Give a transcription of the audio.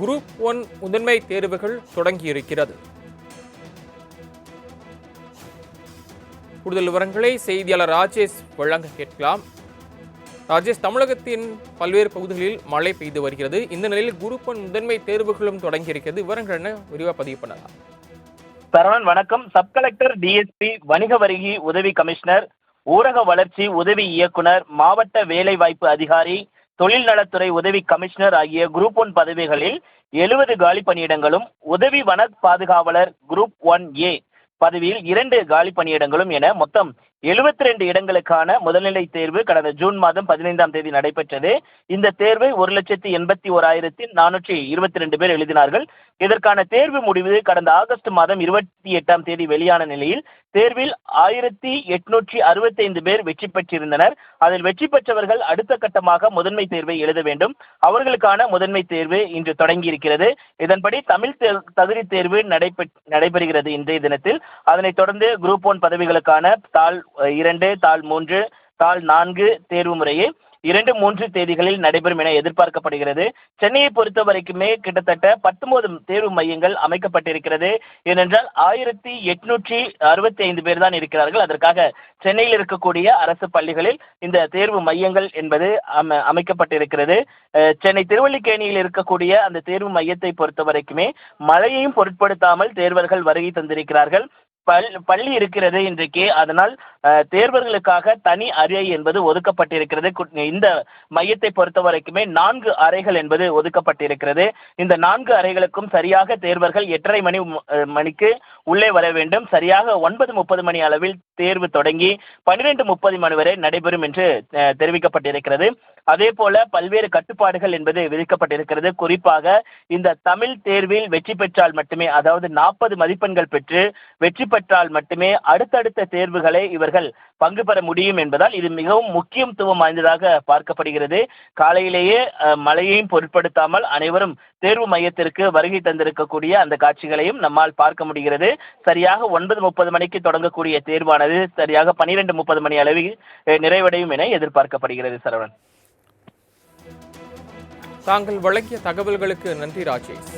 Group 1 முதன்மை தேர்வுகள் தொடங்கியிருக்கிறது. கூடுதல் விவரங்களை செய்தியாளர் ராஜேஷ் வழங்க கேட்கலாம். ராஜேஷ், தமிழகத்தின் பல்வேறு பகுதிகளில் மழை பெய்து வருகிறது. இந்த நிலையில் குரூப் 1 முதன்மை தேர்வுகளும் தொடங்கியிருக்கிறது. விவரங்கள் என்ன, விரிவாக பதிவு பண்ணலாம். சரவணன் வணக்கம். சப் கலெக்டர், டிஎஸ்பி, வணிக வரி உதவி கமிஷனர், ஊரக வளர்ச்சி உதவி இயக்குனர், மாவட்ட வேலைவாய்ப்பு அதிகாரி, தொழில் நலத்துறை உதவி கமிஷனர் ஆகிய குரூப் 1 பதவிகளில் 70 காலி பணியிடங்களும், உதவி வன பாதுகாவலர் குரூப் 1A பதவியில் 2 காலி பணியிடங்களும் என மொத்தம் 72 இடங்களுக்கான முதல்நிலை தேர்வு கடந்த ஜூன் மாதம் 15ஆம் தேதி நடைபெற்றது. இந்த தேர்வை 1,81,422 பேர் எழுதினார்கள். இதற்கான தேர்வு முடிவு கடந்த ஆகஸ்ட் மாதம் 28ஆம் தேதி வெளியான நிலையில் தேர்வில் 1,865 பேர் வெற்றி பெற்றிருந்தனர். அதில் வெற்றி பெற்றவர்கள் அடுத்த கட்டமாக முதன்மை தேர்வை எழுத வேண்டும். அவர்களுக்கான முதன்மை தேர்வு இன்று தொடங்கியிருக்கிறது. இதன்படி தமிழ் தகுதி தேர்வு நடைபெறுகிறது இன்றைய தினத்தில். அதனைத் தொடர்ந்து குரூப் 1 பதவிகளுக்கான தாள் 2, தாள் 3, தாள் 4 தேர்வு முறையே 2, 3 தேதிகளில் நடைபெறும் என எதிர்பார்க்கப்படுகிறது. சென்னையை பொறுத்த வரைக்குமே கிட்டத்தட்ட 19 தேர்வு மையங்கள் அமைக்கப்பட்டிருக்கிறது. ஏனென்றால் 1,865 பேர் தான் இருக்கிறார்கள். அதற்காக சென்னையில் இருக்கக்கூடிய அரசு பள்ளிகளில் இந்த தேர்வு மையங்கள் என்பது அமைக்கப்பட்டிருக்கிறது. சென்னை திருவல்லிக்கேணியில் இருக்கக்கூடிய அந்த தேர்வு மையத்தை பொறுத்த வரைக்குமே மழையையும் பொருட்படுத்தாமல் தேர்வர்கள் வருகை தந்திருக்கிறார்கள். பள்ளி இருக்கிறது இன்றைக்கு. அதனால் தேர்வர்களுக்காக தனி அறை என்பது ஒதுக்கப்பட்டிருக்கிறது. இந்த மையத்தை பொறுத்த வரைக்குமே 4 அறைகள் என்பது ஒதுக்கப்பட்டிருக்கிறது. இந்த 4 அறைகளுக்கும் சரியாக தேர்வர்கள் 8:30 மணிக்கு உள்ளே வர வேண்டும். சரியாக 9:30 மணி அளவில் தேர்வு தொடங்கி 12:30 மணி வரை நடைபெறும் என்று தெரிவிக்கப்பட்டிருக்கிறது. அதே போல பல்வேறு கட்டுப்பாடுகள் என்பது விதிக்கப்பட்டிருக்கிறது. குறிப்பாக இந்த தமிழ் தேர்வில் வெற்றி பெற்றால் மட்டுமே, அதாவது 40 மதிப்பெண்கள் பெற்று வெற்றி பெற்றால் மட்டுமே அடுத்தடுத்த தேர்வுகளை இவர்கள் பங்கு பெற முடியும் என்பதால் இது மிகவும் முக்கியத்துவம் வாய்ந்ததாக பார்க்கப்படுகிறது. காலையிலேயே மழையையும் பொருட்படுத்தாமல் அனைவரும் தேர்வு மையத்திற்கு வருகை தந்திருக்கக்கூடிய அந்த காட்சிகளையும் நம்மால் பார்க்க முடிகிறது. சரியாக 9:30 மணிக்கு தொடங்கக்கூடிய தேர்வானது சரியாக 12:30 மணி அளவில் நிறைவடையும் என எதிர்பார்க்கப்படுகிறது. சரவணன், தாங்கள் வழங்கிய தகவல்களுக்கு நன்றி ராஜேஷ்.